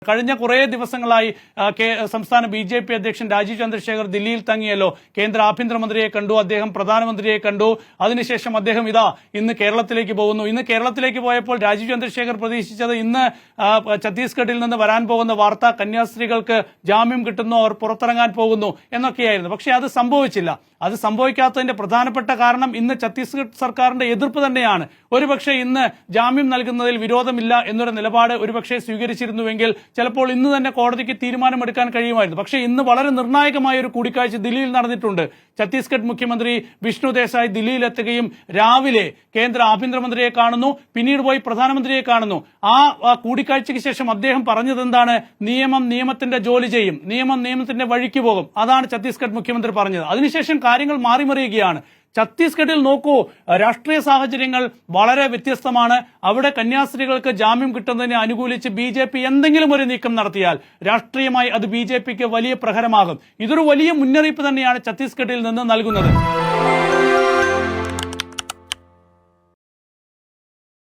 കഴിഞ്ഞ കുറേ ദിവസങ്ങളായി സംസ്ഥാന BJP അധ്യക്ഷൻ രാജീവ് ചന്ദ്രശേഖർ ദില്ലിയിൽ തങ്ങിയല്ലോ. കേന്ദ്ര ആഭ്യന്തരമന്ത്രിയെ കണ്ടു, അദ്ദേഹം പ്രധാനമന്ത്രിയെ കണ്ടു. അതിനുശേഷം അദ്ദേഹം ഇന്ന് കേരളത്തിലേക്ക് പോകുന്നു. ഇന്ന് കേരളത്തിലേക്ക് പോയപ്പോൾ രാജീവ് ചന്ദ്രശേഖർ പ്രതീക്ഷിച്ചത് ഇന്ന് ഛത്തീസ്ഗഡിൽ നിന്ന് വരാൻ പോകുന്ന വാർത്ത കന്യാസ്ത്രീകൾക്ക് ജാമ്യം കിട്ടുന്നു, അവർ പുറത്തിറങ്ങാൻ പോകുന്നു എന്നൊക്കെയായിരുന്നു. പക്ഷേ അത് സംഭവിച്ചില്ല. അത് സംഭവിക്കാത്തതിന്റെ പ്രധാനപ്പെട്ട കാരണം ഇന്ന് ഛത്തീസ്ഗഡ് സർക്കാരിന്റെ എതിർപ്പ് തന്നെയാണ്. ഒരുപക്ഷെ ഇന്ന് ജാമ്യം നൽകുന്നതിൽ വിരോധമില്ല എന്നൊരു നിലപാട് ഒരുപക്ഷെ സ്വീകരിച്ചിരുന്നുവെങ്കിൽ ചിലപ്പോൾ ഇന്ന് തന്നെ കോടതിക്ക് തീരുമാനമെടുക്കാൻ കഴിയുമായിരുന്നു. പക്ഷേ ഇന്ന് വളരെ നിർണായകമായ ഒരു കൂടിക്കാഴ്ച ദില്ലിയിൽ നടന്നിട്ടുണ്ട്. ഛത്തീസ്ഗഡ് മുഖ്യമന്ത്രി വിഷ്ണു ദേശായി ദില്ലിയിലെത്തുകയും രാവിലെ കേന്ദ്ര ആഭ്യന്തരമന്ത്രിയെ കാണുന്നു, പിന്നീട് പോയി പ്രധാനമന്ത്രിയെ കാണുന്നു. ആ കൂടിക്കാഴ്ചയ്ക്ക് ശേഷം അദ്ദേഹം പറഞ്ഞത് എന്താണ്? നിയമം നിയമത്തിന്റെ ജോലി ചെയ്യും, നിയമം നിയമത്തിന്റെ വഴിക്ക് പോകും. അതാണ് ഛത്തീസ്ഗഡ് മുഖ്യമന്ത്രി പറഞ്ഞത്. അതിനുശേഷം കാര്യങ്ങൾ മാറിമറിയുകയാണ്. ഛത്തീസ്ഗഡിൽ നോക്കൂ, രാഷ്ട്രീയ സാഹചര്യങ്ങൾ വളരെ വ്യത്യസ്തമാണ്. അവിടെ കന്യാസ്ത്രീകൾക്ക് ജാമ്യം കിട്ടുന്നതിനെ അനുകൂലിച്ച് BJP എന്തെങ്കിലും ഒരു നീക്കം നടത്തിയാൽ രാഷ്ട്രീയമായി അത് BJPക്ക് വലിയ പ്രഹരമാകും. ഇതൊരു വലിയ മുന്നറിയിപ്പ് തന്നെയാണ് ഛത്തീസ്ഗഡിൽ നിന്ന് നൽകുന്നത്.